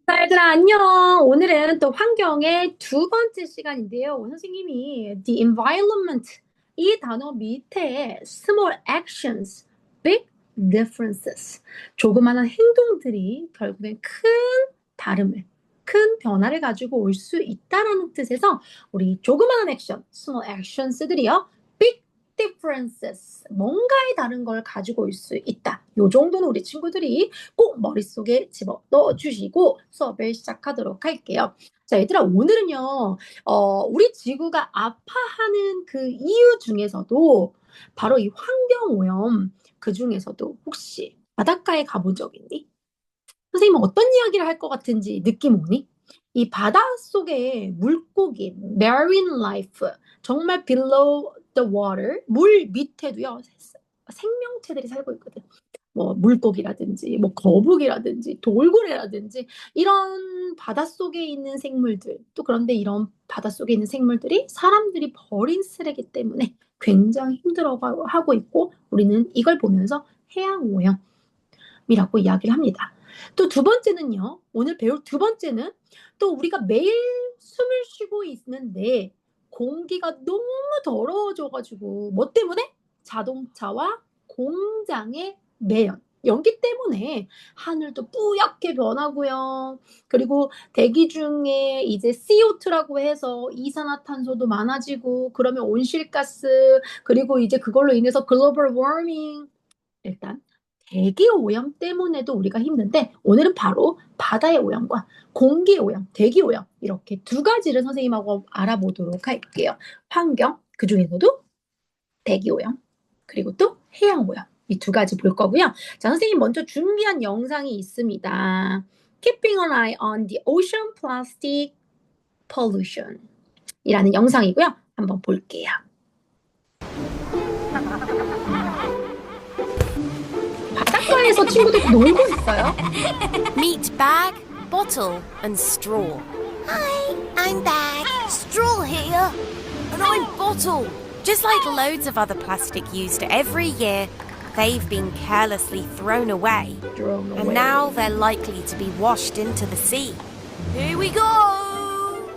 자, 얘들아, 안녕. 오늘은 또 환경의 두 번째 시간인데요. 선생님이 the environment 이 단어 밑에 small actions, big differences 조그마한 행동들이 결국엔 큰 다름을, 큰 변화를 가지고 올 수 있다라는 뜻에서 우리 조그마한 액션, small actions들이요. big differences 뭔가의 다른 걸 가지고 올 수 있다. 요 정도는 우리 친구들이 꼭 머릿속에 집어넣어 주시고 수업을 시작하도록 할게요. 자, 얘들아, 오늘은요, 우리 지구가 아파하는 그 이유 중에서도 바로 이 환경오염, 그 중에서도 혹시 바닷가에 가본 적 있니? 선생님은 어떤 이야기를 할 것 같은지 느낌 오니? 이 바닷속의 물고기, marine life, 정말 below the water, 물 밑에도요, 생명체들이 살고 있거든. 뭐 물고기라든지 뭐 거북이라든지 돌고래라든지 이런 바닷속에 있는 생물들 또 그런데 이런 바닷속에 있는 생물들이 사람들이 버린 쓰레기 때문에 굉장히 힘들어하고 있고 우리는 이걸 보면서 해양오염이라고 이야기를 합니다. 또 두 번째는요. 오늘 배울 두 번째는 또 우리가 매일 숨을 쉬고 있는데 공기가 너무 더러워져가지고 뭐 때문에? 자동차와 공장의 매연, 연기 때문에 하늘도 뿌옇게 변하고요. 그리고 대기 중에 이제 CO2라고 해서 이산화탄소도 많아지고 그러면 온실가스 그리고 이제 그걸로 인해서 글로벌 워밍 일단 대기 오염 때문에도 우리가 힘든데 오늘은 바로 바다의 오염과 공기 오염, 대기 오염 이렇게 두 가지를 선생님하고 알아보도록 할게요. 환경, 그 중에서도 대기 오염, 그리고 또 해양 오염 이 두 가지 볼 거고요. 자, 선생님 먼저 준비한 영상이 있습니다. Keeping an eye on the ocean plastic pollution 이라는 영상이고요. 한번 볼게요. 바닷가에서 친구들 놀고 있어요. Meet Bag, Bottle, and Straw. Hi, I'm Bag. Straw here. And I'm Bottle. Just like loads of other plastic used every year, they've been carelessly thrown away. And now they're likely to be washed into the sea. Here we go.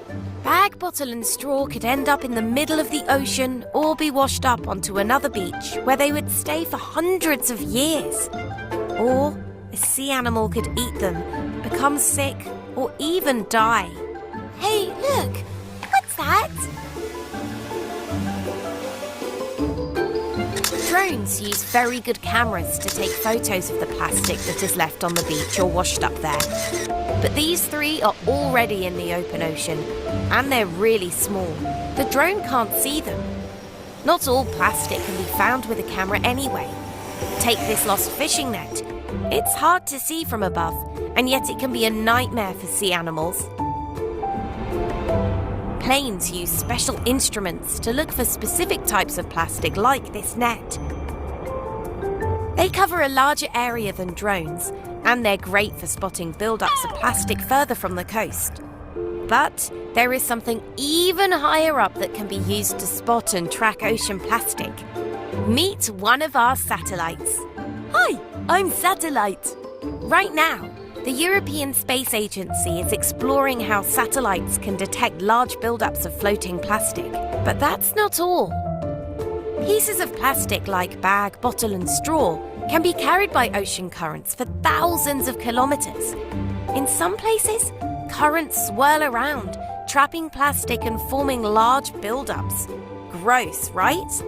Bag, Bottle, and Straw could end up in the middle of the ocean or be washed up onto another beach where they would stay for hundreds of years. Or a sea animal could eat them, become sick, or even die. Hey, look. What's that? Drones use very good cameras to take photos of the plastic that is left on the beach or washed up there. But these three are already in the open ocean, and they're really small. The drone can't see them. Not all plastic can be found with a camera anyway. Take this lost fishing net. It's hard to see from above, and yet it can be a nightmare for sea animals. Planes use special instruments to look for specific types of plastic like this net. They cover a larger area than drones, and they're great for spotting build-ups of plastic further from the coast. But there is something even higher up that can be used to spot and track ocean plastic. Meet one of our satellites. Hi, I'm Satellite. Right now, the European Space Agency is exploring how satellites can detect large buildups of floating plastic. But that's not all. Pieces of plastic like bag, bottle, and straw can be carried by ocean currents for thousands of kilometers. In some places, currents swirl around, trapping plastic and forming large buildups. Gross, right?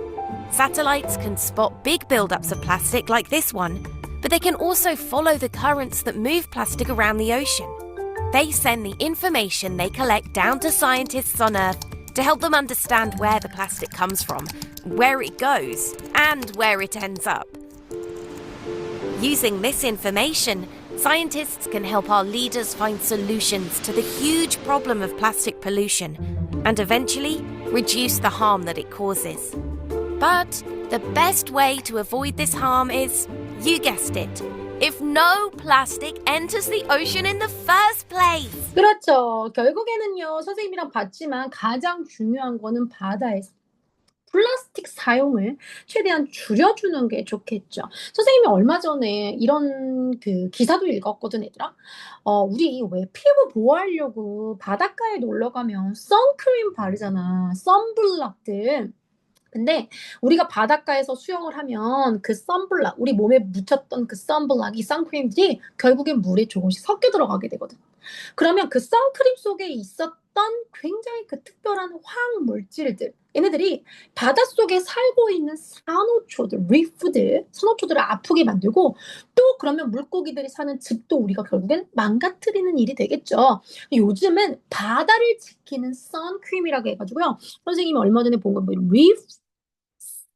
Satellites can spot big buildups of plastic like this one, but they can also follow the currents that move plastic around the ocean. They send the information they collect down to scientists on Earth to help them understand where the plastic comes from, where it goes, and where it ends up. Using this information, scientists can help our leaders find solutions to the huge problem of plastic pollution and eventually reduce the harm that it causes. But the best way to avoid this harm is, you guessed it, if no plastic enters the ocean in the first place. 그렇죠. 결국에는요, 선생님이랑 봤지만 가장 중요한 거는 바다에서 플라스틱 사용을 최대한 줄여주는 게 좋겠죠. 선생님이 얼마 전에 이런 그 기사도 읽었거든, 얘들아. 우리 왜 피부 보호하려고 바닷가에 놀러 가면 선크림 바르잖아. 선블럭들. 근데 우리가 바닷가에서 수영을 하면 그 선블락, 우리 몸에 묻혔던 그 선블락이 선크림들이 결국엔 물에 조금씩 섞여 들어가게 되거든. 그러면 그 선크림 속에 있었던 굉장히 그 특별한 화학 물질들, 얘네들이 바닷속에 살고 있는 산호초들, 리프들, 산호초들을 아프게 만들고 또 그러면 물고기들이 사는 집도 우리가 결국엔 망가뜨리는 일이 되겠죠. 요즘은 바다를 지키는 선크림이라고 해가지고요. 선생님이 얼마 전에 본 건 뭐 리프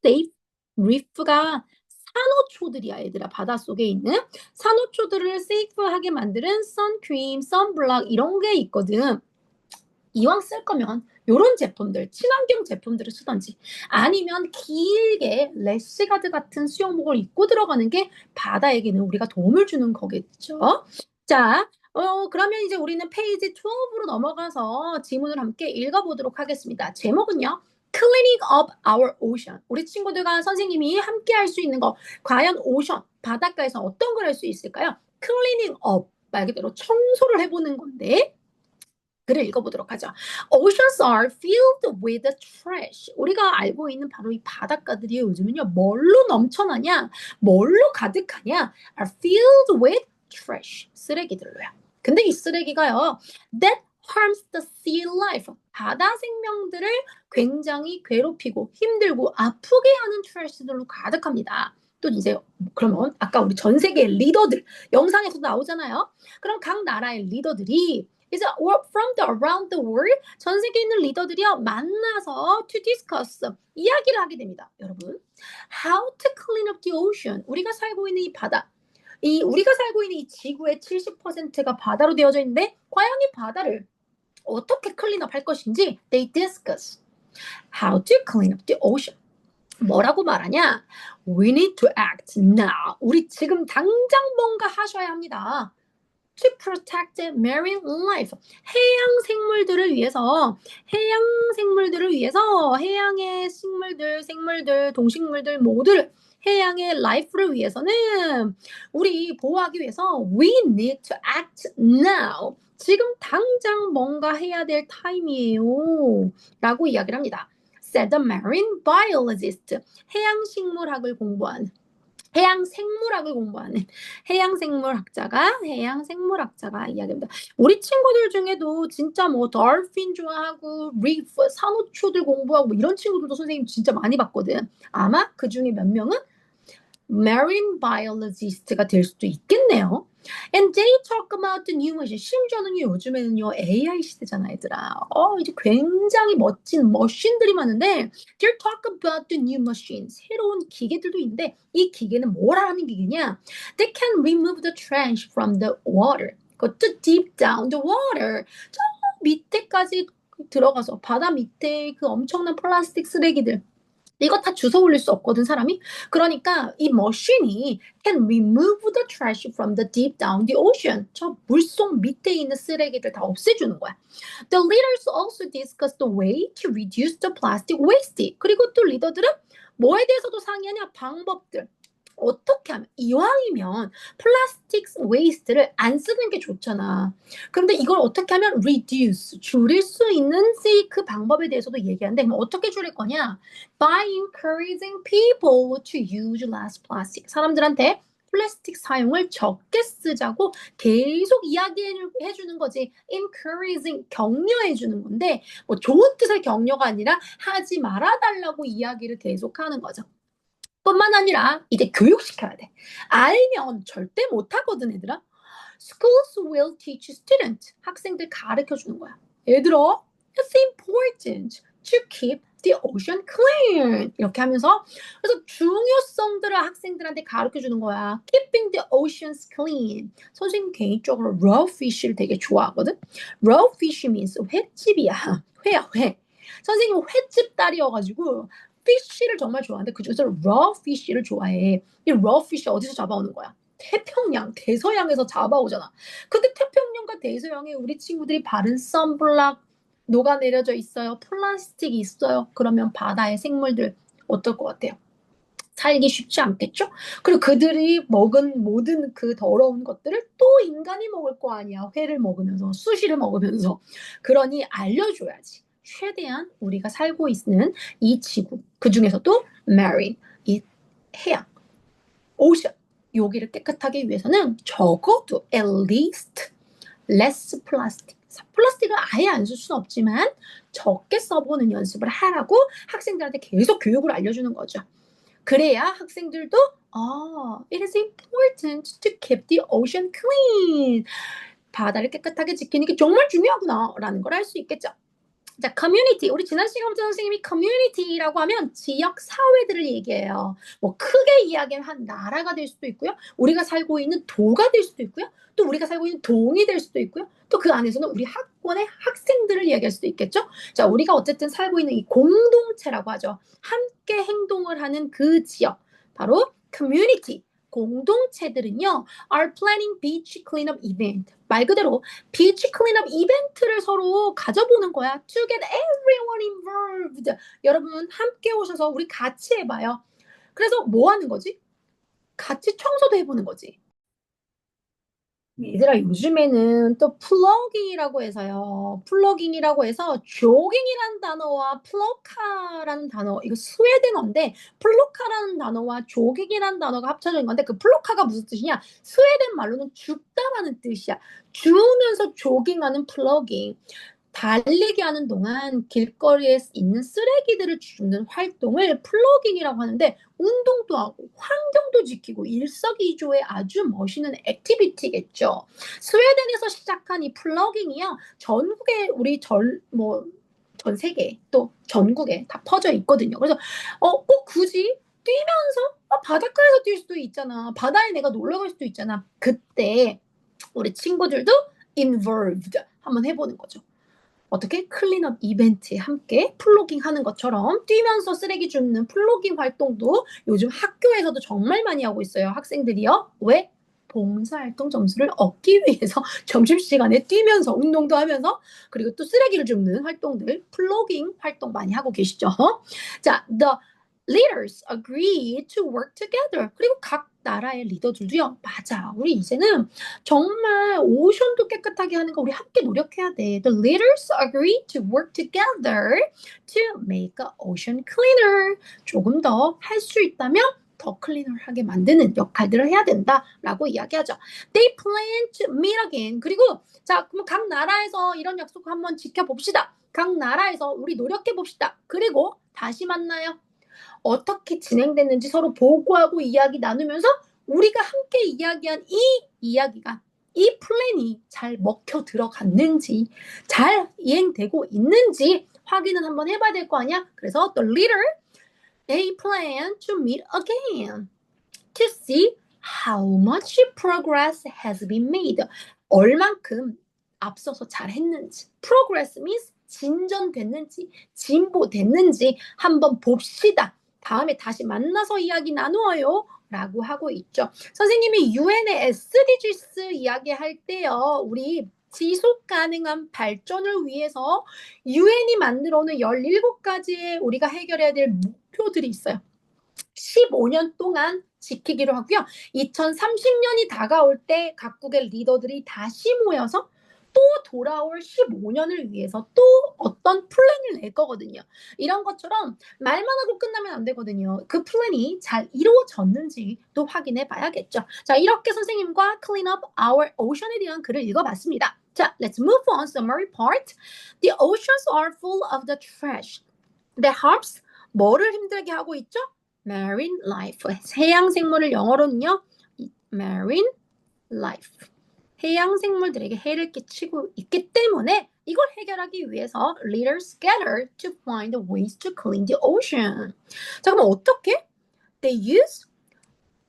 세이프 리프가 산호초들이야, 얘들아. 바닷속에 있는 산호초들을 세이프하게 만드는 선크림, 선블럭 이런 게 있거든. 이왕 쓸 거면 이런 제품들, 친환경 제품들을 쓰던지 아니면 길게 래시가드 같은 수영복을 입고 들어가는 게 바다에게는 우리가 도움을 주는 거겠죠. 자, 그러면 이제 우리는 페이지 12로 넘어가서 지문을 함께 읽어보도록 하겠습니다. 제목은요. Cleaning up our ocean. 우리 친구들과 선생님이 함께 할 수 있는 거 과연 오션, 바닷가에서 어떤 걸 할 수 있을까요? Cleaning up, 말 그대로 청소를 해보는 건데 글을 읽어보도록 하죠. Oceans are filled with trash. 우리가 알고 있는 바로 이 바닷가들이 요즘은요. 뭘로 넘쳐나냐? 뭘로 가득하냐? Are filled with trash. 쓰레기들로요. 근데 이 쓰레기가요. That harms the sea life. 바다 생명들을 굉장히 괴롭히고 힘들고 아프게 하는 트래시들로 가득합니다. 또 이제 그러면 아까 우리 전 세계 리더들 영상에서 나오잖아요. 그럼 각 나라의 리더들이 이제 from the around the world 전 세계에 있는 리더들이요 만나서 to discuss 이야기를 하게 됩니다. 여러분, how to clean up the ocean. 우리가 살고 있는 이 바다, 우리가 살고 있는 이 지구의 70%가 바다로 되어져 있는데 과연 이 바다를 어떻게 클린업 할 것인지 they discuss how to clean up the ocean. 뭐라고 말하냐? We need to act now. 우리 지금 당장 뭔가 하셔야 합니다. To protect marine life. 해양 생물들을 위해서 해양의 생물들, 동식물들 모두를 해양의 라이프를 위해서는 우리 보호하기 위해서 we need to act now. 지금 당장 뭔가 해야 될 타임이에요. 라고 이야기를 합니다. Said the marine biologist. 해양 생물학을 공부하는 해양 생물학자가 이야기합니다. 우리 친구들 중에도 진짜 뭐 dolphin 좋아하고 리프, 산호초들 공부하고 뭐 이런 친구들도 선생님 진짜 많이 봤거든. 아마 그 중에 몇 명은 marine biologist가 될 수도 있겠네요. And they talk about the new machine. 심지어는 요즘에는요 AI 시대잖아, 얘들아. 이제 굉장히 멋진 머신들이 많은데 they talk about the new machines. 새로운 기계들도 있는데 이 기계는 뭘 하는 기계냐? They can remove the trash from the water. 그것도 deep down the water. 저 밑에까지 들어가서 바다 밑에 그 엄청난 플라스틱 쓰레기들 이거 다 주워 올릴 수 없거든, 사람이. 그러니까 이 머신이 can remove the trash from the deep down the ocean. 저 물속 밑에 있는 쓰레기들 다 없애주는 거야. The leaders also discuss the way to reduce the plastic waste. 그리고 또 리더들은 뭐에 대해서도 상의하냐? 방법들. 어떻게 하면 이왕이면 플라스틱 웨이스트를 안 쓰는 게 좋잖아. 그런데 이걸 어떻게 하면 reduce 줄일 수 있는 그 방법에 대해서도 얘기하는데 그럼 어떻게 줄일 거냐? By encouraging people to use less plastic. 사람들한테 플라스틱 사용을 적게 쓰자고 계속 이야기해 주는 거지. encouraging 격려해 주는 건데 뭐 좋은 뜻의 격려가 아니라 하지 말아 달라고 이야기를 계속 하는 거죠. 뿐만 아니라 이제 교육시켜야 돼. 알면 절대 못하거든, 얘들아. Schools will teach students. 학생들 가르쳐주는 거야. 얘들아, it's important to keep the ocean clean. 이렇게 하면서 그래서 중요성들을 학생들한테 가르쳐주는 거야. Keeping the oceans clean. 선생님 개인적으로 raw fish를 되게 좋아하거든. Raw fish means 횟집이야. 회야, 회. 선생님 횟집 딸이어가지고 피쉬를 정말 좋아하는데 그중에서 raw fish를 좋아해. 이 raw fish 어디서 잡아오는 거야? 태평양, 대서양에서 잡아오잖아. 근데 태평양과 대서양에 우리 친구들이 바른 선블락, 녹아내려져 있어요. 플라스틱이 있어요. 그러면 바다의 생물들 어떨 것 같아요? 살기 쉽지 않겠죠? 그리고 그들이 먹은 모든 그 더러운 것들을 또 인간이 먹을 거 아니야. 회를 먹으면서, 수시를 먹으면서. 그러니 알려줘야지. 최대한 우리가 살고 있는 이 지구, 그 중에서도 marine, 이 해양, ocean, 여기를 깨끗하게 위해서는 적어도 at least less plastic. 플라스틱을 아예 안 쓸 수는 없지만 적게 써보는 연습을 하라고 학생들한테 계속 교육을 알려주는 거죠. 그래야 학생들도 it is important to keep the ocean clean. 바다를 깨끗하게 지키는 게 정말 중요하구나라는 걸 알 수 있겠죠. 자, 커뮤니티. 우리 지난 시간부터 선생님이 커뮤니티라고 하면 지역 사회들을 얘기해요. 뭐 크게 이야기하면 한 나라가 될 수도 있고요. 우리가 살고 있는 도가 될 수도 있고요. 또 우리가 살고 있는 동이 될 수도 있고요. 또 그 안에서는 우리 학원의 학생들을 이야기할 수도 있겠죠. 자, 우리가 어쨌든 살고 있는 이 공동체라고 하죠. 함께 행동을 하는 그 지역. 바로 커뮤니티. 공동체들은요, are planning beach cleanup event. 말 그대로 비치 클린업 이벤트를 서로 가져보는 거야. To get everyone involved. 여러분 함께 오셔서 우리 같이 해봐요. 그래서 뭐 하는 거지? 같이 청소도 해보는 거지. 얘들아, 요즘에는 또 플러깅이라고 해서요. 플러깅이라고 해서 조깅이라는 단어와 플로카라는 단어, 이거 스웨덴어인데 플로카라는 단어와 조깅이라는 단어가 합쳐진 건데 그 플로카가 무슨 뜻이냐? 스웨덴 말로는 죽다라는 뜻이야. 죽으면서 조깅하는 플러깅. 달리기 하는 동안 길거리에 있는 쓰레기들을 줍는 활동을 플러깅이라고 하는데 운동도 하고 환경도 지키고 일석이조의 아주 멋있는 액티비티겠죠. 스웨덴에서 시작한 이 플러깅이요. 전국에 우리 전 세계 또 전국에 다 퍼져 있거든요. 그래서 꼭 굳이 뛰면서 바닷가에서 뛸 수도 있잖아. 바다에 내가 놀러 갈 수도 있잖아. 그때 우리 친구들도 involved 한번 해보는 거죠. 어떻게? 클린업 이벤트에 함께 플로깅 하는 것처럼 뛰면서 쓰레기 줍는 플로깅 활동도 요즘 학교에서도 정말 많이 하고 있어요. 학생들이요. 왜? 봉사활동 점수를 얻기 위해서 점심시간에 뛰면서 운동도 하면서 그리고 또 쓰레기를 줍는 활동들 플로깅 활동 많이 하고 계시죠. 자, the leaders agree to work together. 그리고 각 나라의 리더들도요. 맞아. 우리 이제는 정말 오션도 깨끗하게 하는 거 우리 함께 노력해야 돼. The leaders agree to work together to make the ocean cleaner. 조금 더 할 수 있다면 더 클리너하게 만드는 역할들을 해야 된다라고 이야기하죠. They plan to meet again. 그리고 자, 그럼 각 나라에서 이런 약속 한번 지켜봅시다. 각 나라에서 우리 노력해 봅시다. 그리고 다시 만나요. 어떻게 진행됐는지 서로 보고하고 이야기 나누면서 우리가 함께 이야기한 이 이야기가 이 플랜이 잘 먹혀 들어갔는지 잘 이행되고 있는지 확인은 한번 해봐야 될 거 아니야? 그래서 the leader they plan to meet again to see how much progress has been made. 얼만큼 앞서서 잘 했는지. progress means 진전됐는지 진보됐는지 한번 봅시다. 다음에 다시 만나서 이야기 나누어요. 라고 하고 있죠. 선생님이 UN의 SDGs 이야기할 때요. 우리 지속 가능한 발전을 위해서 UN이 만들어 놓은 17가지의 우리가 해결해야 될 목표들이 있어요. 15년 동안 지키기로 하고요. 2030년이 다가올 때 각국의 리더들이 다시 모여서 또 돌아올 15년을 위해서 또 어떤 플랜을 낼 거거든요. 이런 것처럼 말만 하고 끝나면 안 되거든요. 그 플랜이 잘 이루어졌는지 또 확인해 봐야겠죠. 자, 이렇게 선생님과 Clean Up Our Ocean에 대한 글을 읽어봤습니다. 자, let's move on. Summary part. The oceans are full of the trash that harms 뭐를 힘들게 하고 있죠? Marine life. 해양 생물을 영어로는요. Marine life. 해양 생물들에게 해를 끼치고 있기 때문에 이걸 해결하기 위해서 leaders gather to find ways to clean the ocean. 자, 그럼 어떻게? They use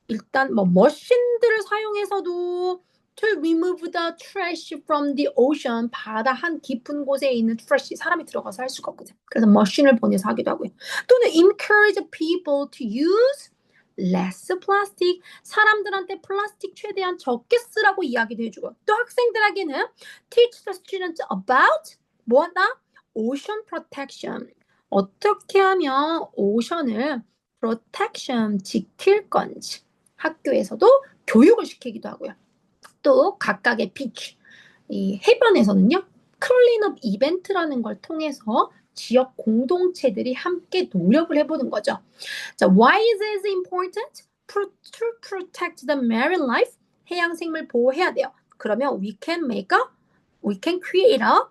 일단 머신들을 사용해서도 to remove the trash from the ocean. 바다 한 깊은 곳에 있는 trash 사람이 들어가서 할 수가 없거든. 그래서 머신을 보내서 하기도 하고요. 또는 encourage people to use less plastic. 사람들한테 플라스틱 최대한 적게 쓰라고 이야기도 해주고 또 학생들에게는 teach the students about 뭐한다? ocean protection. 어떻게 하면 오션을 protection 지킬 건지 학교에서도 교육을 시키기도 하고요. 또 각각의 비치, 이 해변에서는요, 클린업 이벤트라는 걸 통해서 지역 공동체들이 함께 노력을 해보는 거죠. 자, why is it important to protect the marine life? 해양 생물 보호해야 돼요. 그러면 we can create a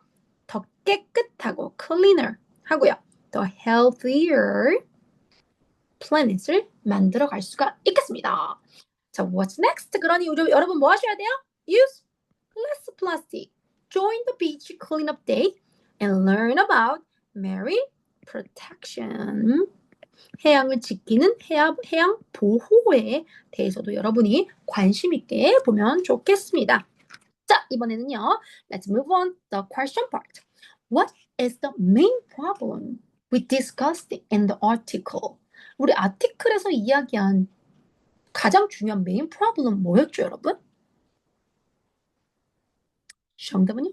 더 깨끗하고 cleaner 하고요. 더 healthier planet을 만들어 갈 수가 있겠습니다. 자, what's next? 그러니 여러분 뭐 하셔야 돼요? Use less plastic. Join the beach cleanup day and learn about marine protection. 해양을 지키는 해양 보호에 대해서도 여러분이 관심 있게 보면 좋겠습니다. 자, 이번에는요. Let's move on the question part. What is the main problem we discussed in the article? 우리 아티클에서 이야기한 가장 중요한 메인 프로블럼 뭐였죠, 여러분? 정답은요?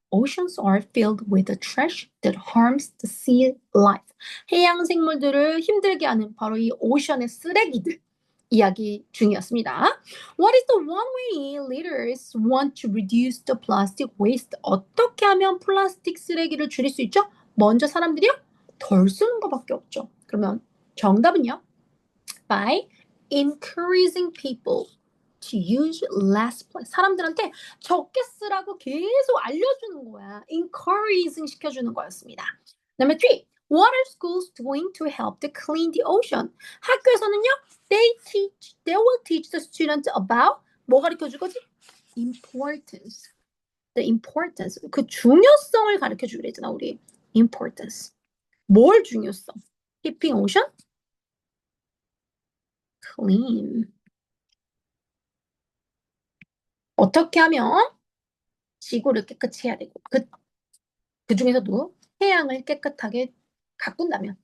Oceans are filled with trash that harms the sea life. 해양 생물들을 힘들게 하는 바로 이 오션의 쓰레기들 이야기 중이었습니다. What is the one way leaders want to reduce the plastic waste? 어떻게 하면 플라스틱 쓰레기를 줄일 수 있죠? 먼저 사람들이요? 덜 쓰는 것밖에 없죠. 그러면 정답은요? By encouraging people to use less plastic. 사람들한테 적게 쓰라고 계속 알려주는 거야. encouraging 시켜주는 거였습니다. Number 3. What are schools doing to help to clean the ocean? 학교에서는요, they will teach the students about 뭐 가르쳐 줄 거지? importance. The importance. 그 중요성을 가르쳐 주기로 했잖아, 우리. importance. 뭘 중요성? keeping ocean clean. 어떻게 하면 지구를 깨끗이 해야 되고 그 중에서도 해양을 깨끗하게 가꾼다면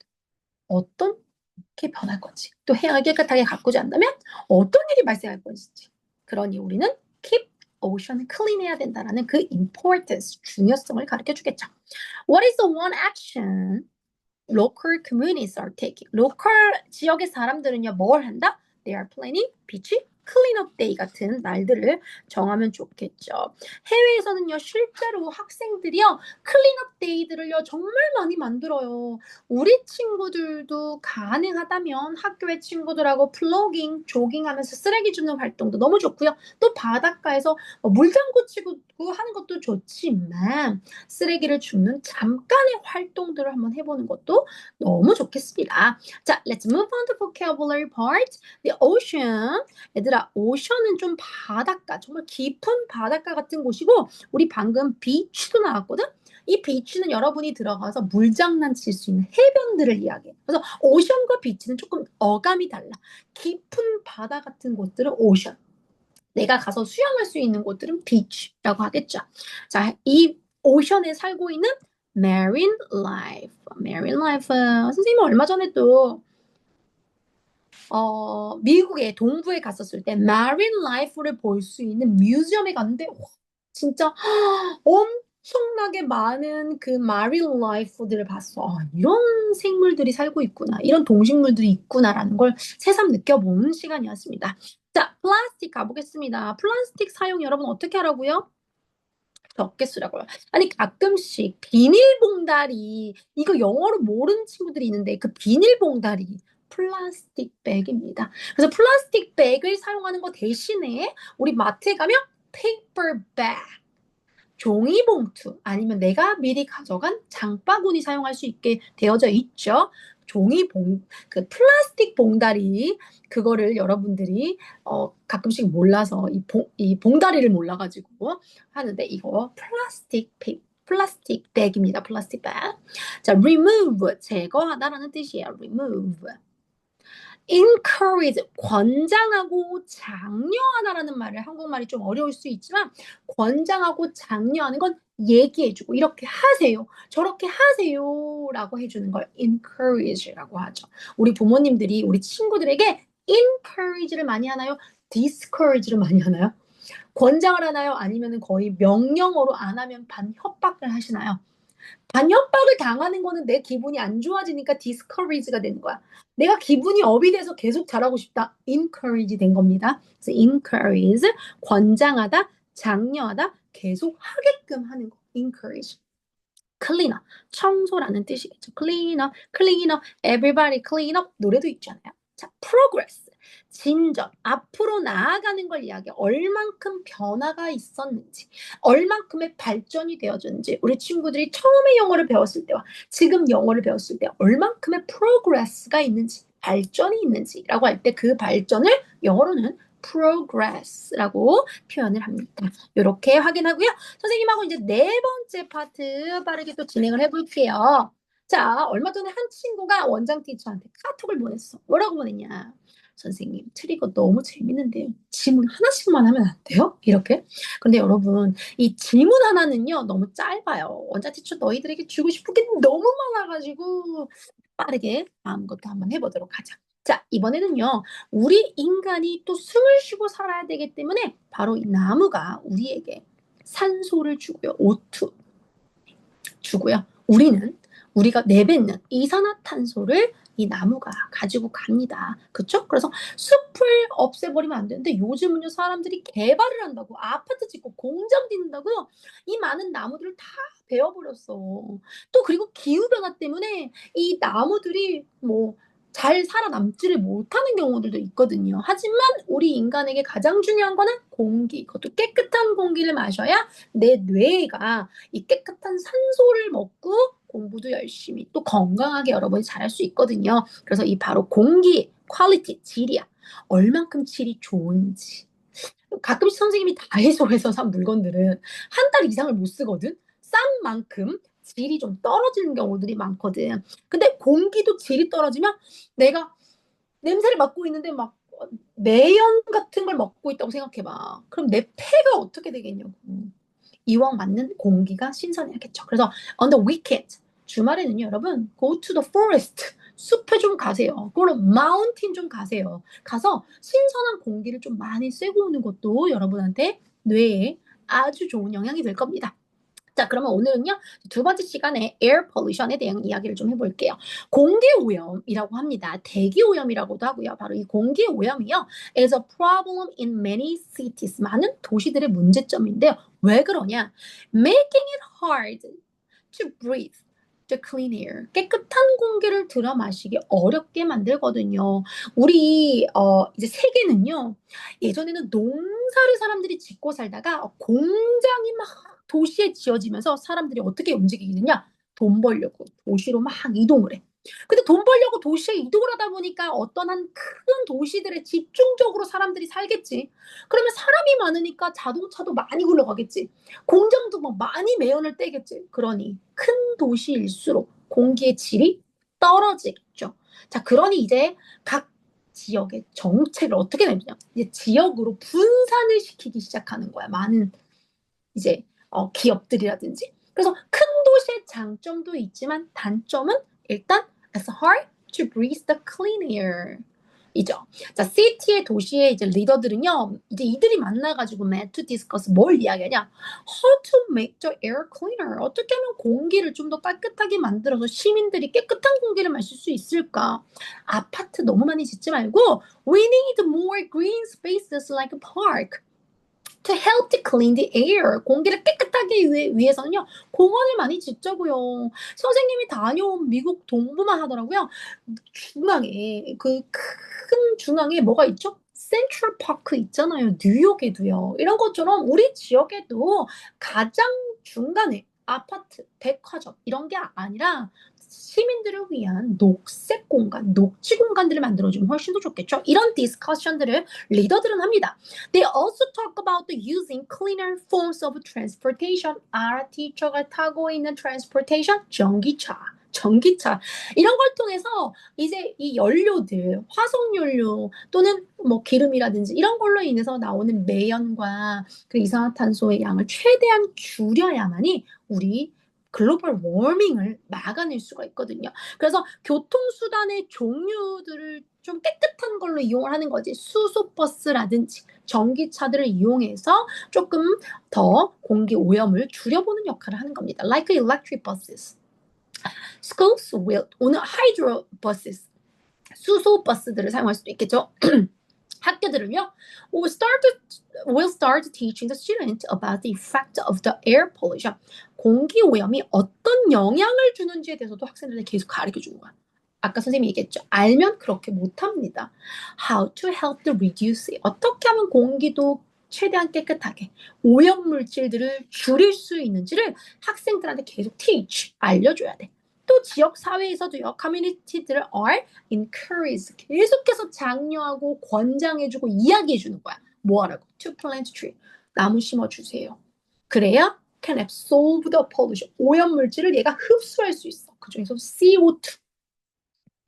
어떻게 변할 건지, 또 해양을 깨끗하게 가꾸지 않는다면 어떤 일이 발생할 건지. 그러니 우리는 keep ocean clean 해야 된다라는 그 importance, 중요성을 가르쳐 주겠죠. What is the one action local communities are taking? 로컬 지역의 사람들은요, 뭘 한다? They are planning beach 클린업 데이 같은 날들을 정하면 좋겠죠. 해외에서는요, 실제로 학생들이요, 클린업 데이들을요, 정말 많이 만들어요. 우리 친구들도 가능하다면 학교의 친구들하고 플로깅, 조깅하면서 쓰레기 줍는 활동도 너무 좋고요. 또 바닷가에서 물장구 치고 하는 것도 좋지만 쓰레기를 줍는 잠깐의 활동들을 한번 해보는 것도 너무 좋겠습니다. 자, let's move on to vocabulary part. The ocean. 얘들아, 오션은 좀 바닷가, 정말 깊은 바닷가 같은 곳이고, 우리 방금 비치도 나왔거든? 이 비치는 여러분이 들어가서 물장난 칠 수 있는 해변들을 이야기해. 그래서 오션과 비치는 조금 어감이 달라. 깊은 바다 같은 곳들은 오션. 내가 가서 수영할 수 있는 곳들은 비치라고 하겠죠. 자, 이 오션에 살고 있는 marine life. marine life. 선생님이 얼마 전에도 미국의 동부에 갔었을 때 marine life를 볼 수 있는 뮤지엄에 갔는데 진짜 엄청나게 많은 그 marine life들을 봤어. 이런 생물들이 살고 있구나. 이런 동식물들이 있구나라는 걸 새삼 느껴보는 시간이었습니다. 자, 플라스틱 가보겠습니다. 플라스틱 사용 여러분 어떻게 하라고요? 적게 쓰라고요. 아니 가끔씩 비닐봉다리 이거 영어로 모르는 친구들이 있는데 그 비닐봉다리 플라스틱 백입니다. 그래서 플라스틱 백을 사용하는 거 대신에 우리 마트에 가면 paper bag 종이봉투 아니면 내가 미리 가져간 장바구니 사용할 수 있게 되어져 있죠. 그 플라스틱 봉다리 그거를 여러분들이 가끔씩 몰라서 이 봉다리를 몰라가지고 하는데 이거 플라스틱 백입니다. 플라스틱 백. 자, remove 제거하다라는 뜻이에요. remove. encourage 권장하고 장려하다라는 말을 한국말이 좀 어려울 수 있지만 권장하고 장려하는 건 얘기해주고 이렇게 하세요 저렇게 하세요라고 해주는 걸 encourage라고 하죠. 우리 부모님들이 우리 친구들에게 encourage를 많이 하나요? discourage를 많이 하나요? 권장을 하나요? 아니면 거의 명령어로 안 하면 반 협박을 하시나요? 반협박을 당하는 거는 내 기분이 안 좋아지니까 discourage가 되는 거야. 내가 기분이 업이 돼서 계속 잘하고 싶다. encourage 된 겁니다. 그래서 encourage, 권장하다, 장려하다, 계속 하게끔 하는 거. encourage. clean up, 청소라는 뜻이겠죠. clean up, clean up, everybody clean up 노래도 있잖아요. 자, progress, 진전, 앞으로 나아가는 걸 이야기해. 얼만큼 변화가 있었는지, 얼만큼의 발전이 되어졌는지, 우리 친구들이 처음에 영어를 배웠을 때와 지금 영어를 배웠을 때 얼만큼의 progress가 있는지, 발전이 있는지라고 할 때 그 발전을 영어로는 progress라고 표현을 합니다. 이렇게 확인하고요. 선생님하고 이제 네 번째 파트 빠르게 또 진행을 해볼게요. 자, 얼마 전에 한 친구가 원장 티처한테 카톡을 보냈어. 뭐라고 보냈냐? 선생님, 트리거 너무 재밌는데요. 질문 하나씩만 하면 안 돼요? 이렇게. 근데 여러분, 이 질문 하나는요, 너무 짧아요. 원장 티처 너희들에게 주고 싶은 게 너무 많아가지고 빠르게 다음 것도 한번 해보도록 하자. 자, 이번에는요, 우리 인간이 또 숨을 쉬고 살아야 되기 때문에 바로 이 나무가 우리에게 산소를 주고요, O2 주고요. 우리가 내뱉는 이산화탄소를 이 나무가 가지고 갑니다. 그쵸? 그래서 숲을 없애버리면 안 되는데 요즘은요 사람들이 개발을 한다고 아파트 짓고 공장 짓는다고 이 많은 나무들을 다 베어버렸어. 또 그리고 기후변화 때문에 이 나무들이 뭐 잘 살아남지를 못하는 경우들도 있거든요. 하지만 우리 인간에게 가장 중요한 거는 공기. 그것도 깨끗한 공기를 마셔야 내 뇌가 이 깨끗한 산소를 먹고 공부도 열심히 또 건강하게 여러분이 잘할 수 있거든요. 그래서 이 바로 공기, 퀄리티, 질이야. 얼만큼 질이 좋은지. 가끔씩 선생님이 다이소에서 산 물건들은 한 달 이상을 못 쓰거든. 싼 만큼 질이 좀 떨어지는 경우들이 많거든. 근데 공기도 질이 떨어지면 내가 냄새를 맡고 있는데 막 매연 같은 걸 먹고 있다고 생각해봐. 그럼 내 폐가 어떻게 되겠냐고. 이왕 맞는 공기가 신선해야겠죠. 그래서 on the weekend 주말에는요, 여러분 go to the forest 숲에 좀 가세요. 그리고 mountain 좀 가세요. 가서 신선한 공기를 좀 많이 쐬고 오는 것도 여러분한테 뇌에 아주 좋은 영향이 될 겁니다. 자, 그러면 오늘은요, 두 번째 시간에 air pollution에 대한 이야기를 좀 해볼게요. 공기 오염이라고 합니다. 대기 오염이라고도 하고요. 바로 이 공기 오염이요, is a problem in many cities. 많은 도시들의 문제점인데요. 왜 그러냐? Making it hard to breathe the clean air. 깨끗한 공기를 들어 마시기 어렵게 만들거든요. 우리 이제 세계는요, 예전에는 농사를 사람들이 짓고 살다가 공장이 막 도시에 지어지면서 사람들이 어떻게 움직이느냐? 돈 벌려고 도시로 막 이동을 해. 근데 돈 벌려고 도시에 이동을 하다 보니까 어떤 한 큰 도시들에 집중적으로 사람들이 살겠지. 그러면 사람이 많으니까 자동차도 많이 굴러가겠지. 공장도 막 많이 매연을 떼겠지. 그러니 큰 도시일수록 공기의 질이 떨어지겠죠. 자, 그러니 이제 각 지역의 정책을 어떻게 내느냐? 이제 지역으로 분산을 시키기 시작하는 거야. 많은 이제 기업들이라든지. 그래서 큰 도시의 장점도 있지만 단점은 일단 it's hard to breathe the clean air. 이죠. 자, 시티의 도시의 이제 리더들은요, 이제 이들이 만나가지고 met to discuss 뭘 이야기하냐? How to make the air cleaner. 어떻게 하면 공기를 좀 더 깨끗하게 만들어서 시민들이 깨끗한 공기를 마실 수 있을까? 아파트 너무 많이 짓지 말고 we need more green spaces like a park. To help to clean the air. 공기를 깨끗하게 위해서는요, 공원을 많이 짓자고요. 선생님이 다녀온 미국 동부만 하더라고요. 중앙에, 그 큰 중앙에 뭐가 있죠? 센트럴 파크 있잖아요. 뉴욕에도요. 이런 것처럼 우리 지역에도 가장 중간에 아파트, 백화점 이런 게 아니라 시민들을 위한 녹색 공간, 녹지 공간들을 만들어주면 훨씬 더 좋겠죠. 이런 디스커션들을 리더들은 합니다. They also talk about the using cleaner forms of transportation. 티처가 타고 있는 transportation, 전기차 이런 걸 통해서 이제 이 연료들, 화석 연료 또는 뭐 기름이라든지 이런 걸로 인해서 나오는 매연과 그 이산화탄소의 양을 최대한 줄여야만이 우리 글로벌 워밍을 막아낼 수가 있거든요. 그래서 교통수단의 종류들을 좀 깨끗한 걸로 이용을 하는 거지. 수소버스라든지 전기차들을 이용해서 조금 더 공기 오염을 줄여보는 역할을 하는 겁니다. Like electric buses. Schools will 오늘 hydro buses 수소 버스들을 사용할 수도 있겠죠. 학교들은요, will start teaching the student about the effect of the air pollution. 공기 오염이 어떤 영향을 주는지에 대해서도 학생들한테 계속 가르쳐 주는 거야. 아까 선생님이 얘기했죠. 알면 그렇게 못합니다. How to help to reduce it. 어떻게 하면 공기도 최대한 깨끗하게 오염 물질들을 줄일 수 있는지를 학생들한테 계속 teach, 알려줘야 돼. 또 지역 사회에서도요, 커뮤니티들을 are encourage, 계속해서 장려하고 권장해주고 이야기해주는 거야. 뭐 하라고? To plant tree. 나무 심어주세요. 그래야 can absorb the pollution. 오염 물질을 얘가 흡수할 수 있어. 그중에서 CO2.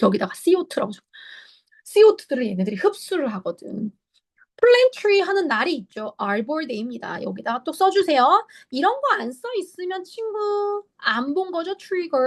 여기다가 CO2라고 써. CO2들을 얘네들이 흡수를 하거든. plant tree 하는 날이 있죠. Arbor Day입니다. 여기다가 또 써주세요. 이런 거 안 써 있으면 친구 안 본 거죠. 트리거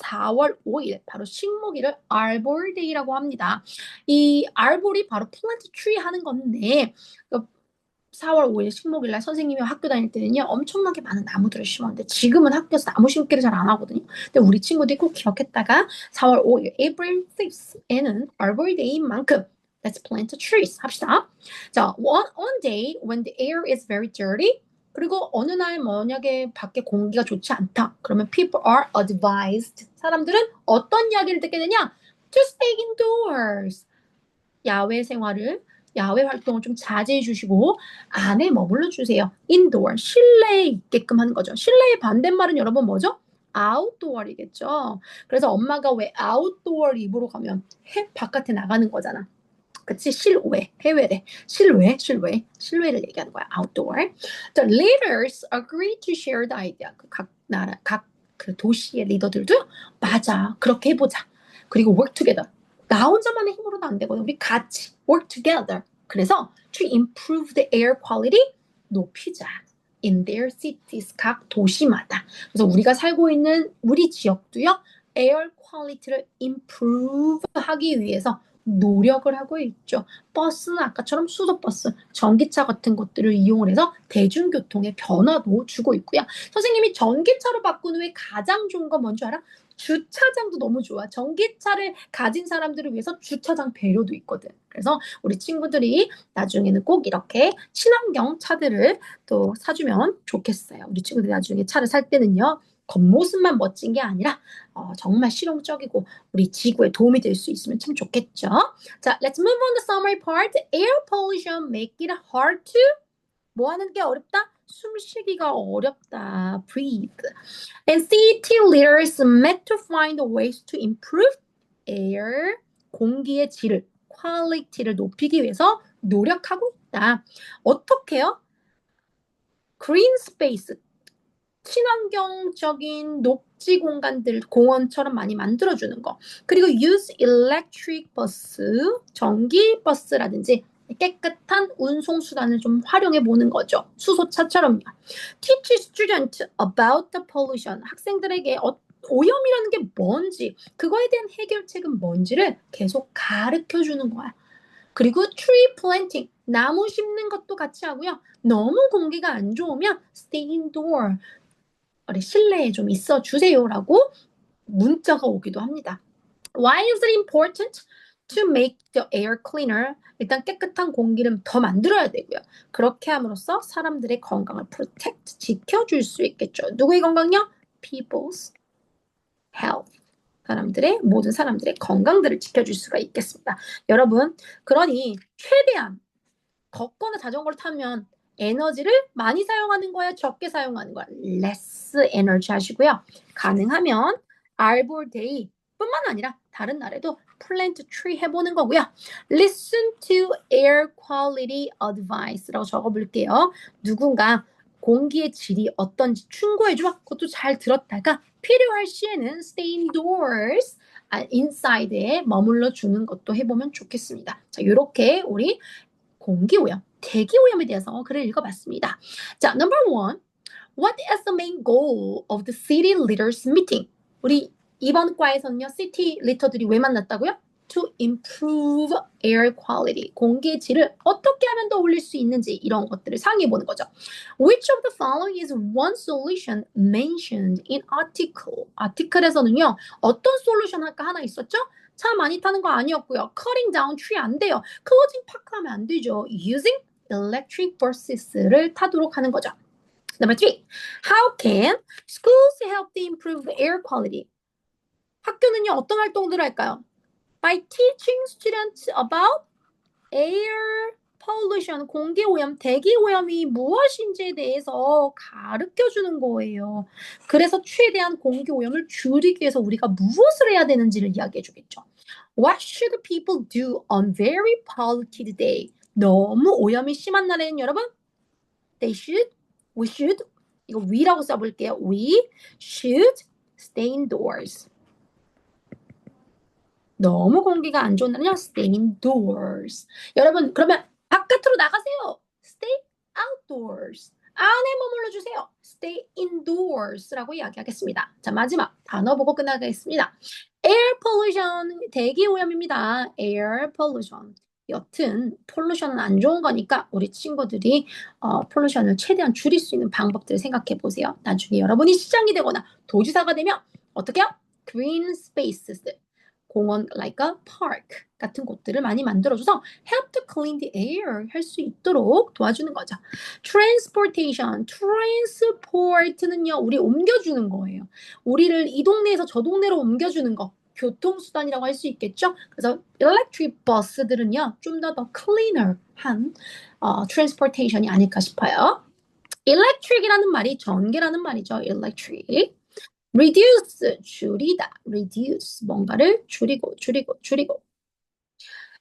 4월 5일 바로 식목일을 Arbor Day라고 합니다. 이 arbor이 바로 plant tree 하는 건데 4월 5일 식목일 날 선생님이 학교 다닐 때는요. 엄청나게 많은 나무들을 심었는데 지금은 학교에서 나무 심기를 잘 안 하거든요. 근데 우리 친구들이 꼭 기억했다가 4월 5일 April 5th에는 Arbor Day인 만큼 Let's plant trees. 합시다. 자, one day when the air is very dirty. 그리고 어느 날 만약에 밖에 공기가 좋지 않다. 그러면 people are advised. 사람들은 어떤 이야기를 듣게 되냐? To stay indoors. 야외 활동을 좀 자제해 주시고 안에 머물러 주세요. indoor, 실내에 있게끔 하는 거죠. 실내의 반대말은 여러분 뭐죠? outdoor이겠죠. 그래서 엄마가 왜 outdoor 입으로 가면 바깥에 나가는 거잖아. 그치? 실외, 해외래. 실외를 얘기하는 거야. outdoor. The leaders agree to share the idea. 각 도시의 리더들도 맞아. 그렇게 해보자. 그리고 work together. 나 혼자만의 힘으로는 안 되거든. 우리 같이 work together. 그래서 to improve the air quality 높이자. in their cities. 각 도시마다. 그래서 우리가 살고 있는 우리 지역도요. air quality를 improve 하기 위해서 노력을 하고 있죠. 버스는 아까처럼 수소버스, 전기차 같은 것들을 이용을 해서 대중교통의 변화도 주고 있고요. 선생님이 전기차로 바꾼 후에 가장 좋은 건 뭔지 알아? 주차장도 너무 좋아. 전기차를 가진 사람들을 위해서 주차장 배려도 있거든. 그래서 우리 친구들이 나중에는 꼭 이렇게 친환경 차들을 또 사주면 좋겠어요. 우리 친구들이 나중에 차를 살 때는요. 겉모습만 멋진 게 아니라 정말 실용적이고 우리 지구에 도움이 될 수 있으면 참 좋겠죠. 자, let's move on the summary part. Air pollution make it hard to 뭐 하는 게 어렵다? 숨쉬기가 어렵다. Breathe. And city leaders met to find ways to improve air 공기의 질을 quality를 높이기 위해서 노력하고 있다. 어떻게요? Green space 친환경적인 녹지 공간들, 공원처럼 많이 만들어주는 거. 그리고 use electric bus, 전기 버스라든지 깨끗한 운송수단을 좀 활용해 보는 거죠. 수소차처럼요. Teach student about the pollution. 학생들에게 오염이라는 게 뭔지, 그거에 대한 해결책은 뭔지를 계속 가르쳐 주는 거야. 그리고 tree planting, 나무 심는 것도 같이 하고요. 너무 공기가 안 좋으면 stay indoor, 실내에 좀 있어 주세요라고 문자가 오기도 합니다. Why is it important to make the air cleaner? 일단 깨끗한 공기를 더 만들어야 되고요. 그렇게 함으로써 사람들의 건강을 protect, 지켜줄 수 있겠죠. 누구의 건강요? People's health. 모든 사람들의 건강들을 지켜줄 수가 있겠습니다. 여러분, 그러니 최대한 걷거나 자전거를 타면 에너지를 많이 사용하는 거야, 적게 사용하는 거야. less energy 하시고요. 가능하면 Arbor Day 뿐만 아니라 다른 날에도 plant tree 해보는 거고요. Listen to air quality advice라고 적어볼게요. 누군가 공기의 질이 어떤지 충고해줘. 그것도 잘 들었다가 필요할 시에는 stay indoors, inside에 머물러 주는 것도 해보면 좋겠습니다. 자, 이렇게 우리 공기오염, 대기오염에 대해서 글을 읽어봤습니다. 자, number one. What is the main goal of the city leaders meeting? 우리 이번 과에서는요, city 리더들이 왜 만났다고요? to improve air quality? 공기의 질을 어떻게 하면 더 올릴 수 있는지 이런 것들을 상의해 보는 거죠. Which of the following is one solution mentioned in article? 아티클에서는요. 어떤 솔루션 할까 하나 있었죠? 차 많이 타는 거 아니었고요. cutting down tree 안 돼요. closing park 하면 안 되죠. using electric buses를 타도록 하는 거죠. Number 3. How can schools help to improve air quality? 학교는요, 어떤 활동들을 할까요? By teaching students about air pollution, 공기 오염, 대기 오염이 무엇인지에 대해서 가르쳐 주는 거예요. 그래서 최대한 공기 오염을 줄이기 위해서 우리가 무엇을 해야 되는지를 이야기해 주겠죠. What should people do on very polluted day? 너무 오염이 심한 날에는 여러분, we should, 이거 we라고 써볼게요. We should stay indoors. 너무 공기가 안 좋은 날은요, stay indoors. 여러분, 그러면 바깥으로 나가세요. Stay outdoors. 안에 머물러 주세요. Stay indoors라고 이야기하겠습니다. 자, 마지막 단어 보고 끝나겠습니다. Air pollution, 대기 오염입니다. Air pollution. 여튼 폴루션은 안 좋은 거니까 우리 친구들이 폴루션을 최대한 줄일 수 있는 방법들을 생각해 보세요. 나중에 여러분이 시장이 되거나 도지사가 되면 어떻게 해요? Green spaces. 공원 like a park 같은 곳들을 많이 만들어줘서 help to clean the air 할 수 있도록 도와주는 거죠. transportation, transport는요, 우리 옮겨주는 거예요. 우리를 이 동네에서 저 동네로 옮겨주는 거, 교통수단이라고 할 수 있겠죠. 그래서 electric bus들은요, 좀 더 cleaner한 transportation이 아닐까 싶어요. electric이라는 말이 전기라는 말이죠. electric. reduce, 줄이다. reduce, 뭔가를 줄이고.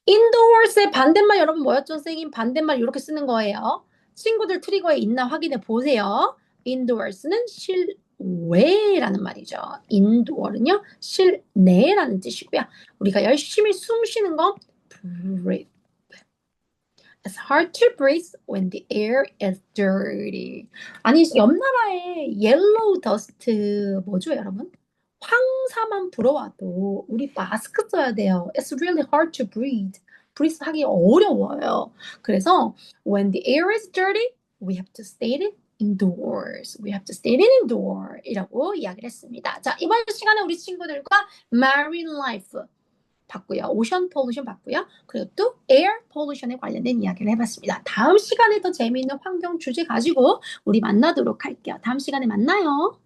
indoors의 반대말 여러분 뭐였죠? 선생님 반대말 이렇게 쓰는 거예요. 친구들 트리거에 있나 확인해 보세요. indoors는 실외라는 말이죠. indoor는요, 실내라는 뜻이고요. 우리가 열심히 숨 쉬는 거 breathe. It's hard to breathe when the air is dirty. 아니, 옆 나라의 yellow dust 뭐죠, 여러분? 황사만 불어와도 우리 마스크 써야 돼요. It's really hard to breathe. breathe 하기 어려워요. 그래서 when the air is dirty, we have to stay indoors. We have to stay indoor 이라고 이야기를 했습니다. 자, 이번 시간에 우리 친구들과 marine life 봤고요. 오션 폴루션 봤고요. 그리고 또 에어 폴루션에 관련된 이야기를 해봤습니다. 다음 시간에 더 재미있는 환경 주제 가지고 우리 만나도록 할게요. 다음 시간에 만나요.